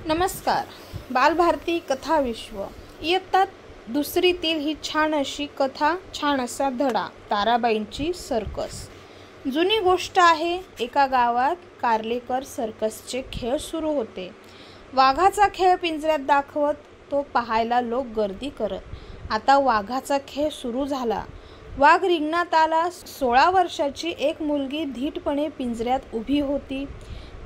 नमस्कार. बालभारती कथा विश्व इयत्ता दुसरीतील ही छान अशी कथा, छान असा धडा, ताराबाईंची सर्कस. जुनी गोष्ट आहे. एका गावात कार्लेकर सर्कसचे खेळ सुरू होते. वाघाचा खेळ पिंजऱ्यात दाखवत तो पाहायला लोक गर्दी करत. आता वाघाचा खेळ सुरू झाला. वाघ रिंगणात आला. 16 वर्षाची एक मुलगी धीटपणे पिंजऱ्यात उभी होती.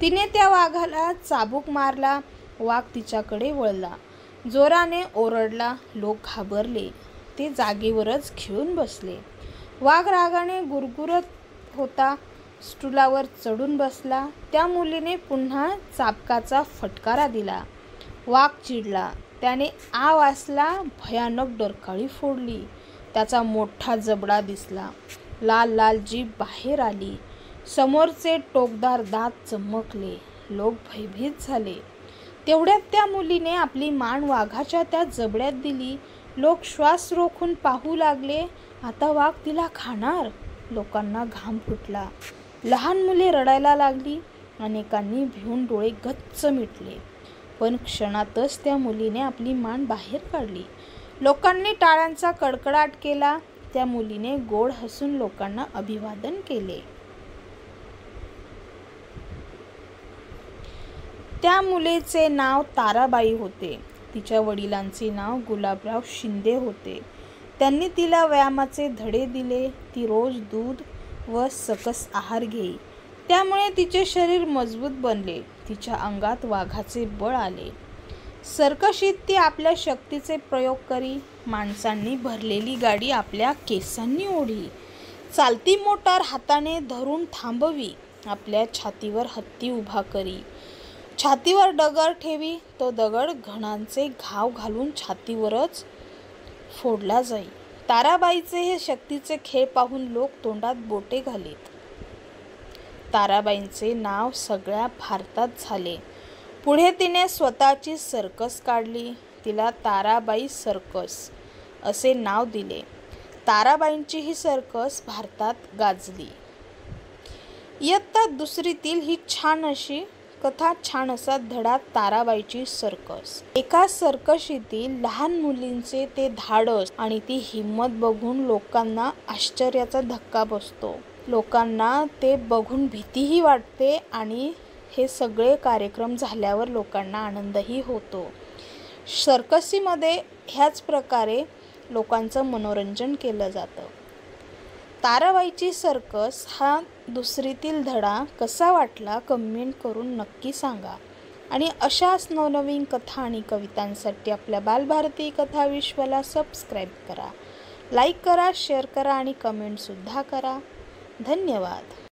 तिने त्या वाघाला चाबूक मारला. वाघ तिच्याकडे वळला. जोराने ओरडला. लोक घाबरले. ते जागेवरच खिळून बसले. वाघ रागाने गुरगुरत होता. स्टूलावर चढून बसला. त्या मुलीने पुन्हा चाबकाचा फटकारा दिला. वाघ चिडला. त्याने आ वासला. भयानक डरकाळी फोडली. त्याचा मोठा जबडा दिसला. लाल लाल जीभ बाहेर आली. समोरचे टोकदार दात चमकले. लोक भयभीत झाले. तेवढ्यात त्या मुलीने आपली मान वाघाच्या त्या जबड्यात दिली. लोक श्वास रोखून पाहू लागले. आता वाघ तिला खाणार. लोकांना घाम फुटला. लहान मुले रडायला लागली. अनेकांनी भिवून डोळे गच्च मिटले. पण क्षणातच त्या मुलीने आपली मान बाहेर काढली. लोकांनी टाळ्यांचा कडकडाट केला. त्या मुलीने गोड हसून लोकांना अभिवादन केले. त्या मुलीचे नाव ताराबाई होते. तिच्या वडिलांचे नाव गुलाबराव शिंदे होते. त्यांनी तिला व्यायामाचे धडे दिले. ती रोज दूध व सकस आहार घेई. त्यामुळे तिचे शरीर मजबूत बनले. तिच्या अंगात वाघाचे बळ आले. सर्कशीत ती आपल्या शक्तीचे प्रयोग करी. माणसांनी भरलेली गाडी आपल्या केसांनी ओढली. चालती मोटार हाताने धरून थांबवी. आपल्या छातीवर हत्ती उभा करी. छातीवर दगड ठेवी. तो दगड घणांचे घाव घालून छातीवरच फोडला जाई. ताराबाईचे हे शक्तीचे खेळ पाहून लोक तोंडात बोटे घालीत. ताराबाईंचे नाव सगळ्या भारतात झाले. पुढे तिने स्वतःची सर्कस काढली. तिला ताराबाई सर्कस असे नाव दिले. ताराबाईंची ही सर्कस भारतात गाजली. इयत्ता दुसरीतील ही छान अशी कथा, छान असा धडा, ताराबाईची सर्कस. एका सर्कशीतील लहान मुलींचे ते धाडस आणि ती हिंमत बघून लोकांना आश्चर्याचा धक्का बसतो. लोकांना ते बघून भीतीही वाटते आणि हे सगळे कार्यक्रम झाल्यावर लोकांना आनंदही होतो. सर्कसीमध्ये ह्याच प्रकारे लोकांचं मनोरंजन केलं जातं. ताराबाईची सर्कस हा दुसरीतील धडा कसा वाटला कमेंट करून नक्की सांगा. आणि अशाच नवनवीन कथा आणि कवितांसाठी आपल्या बालभारती कथा विश्वला सबस्क्राईब करा, लाईक करा, शेअर करा आणि कमेंटसुद्धा करा. धन्यवाद.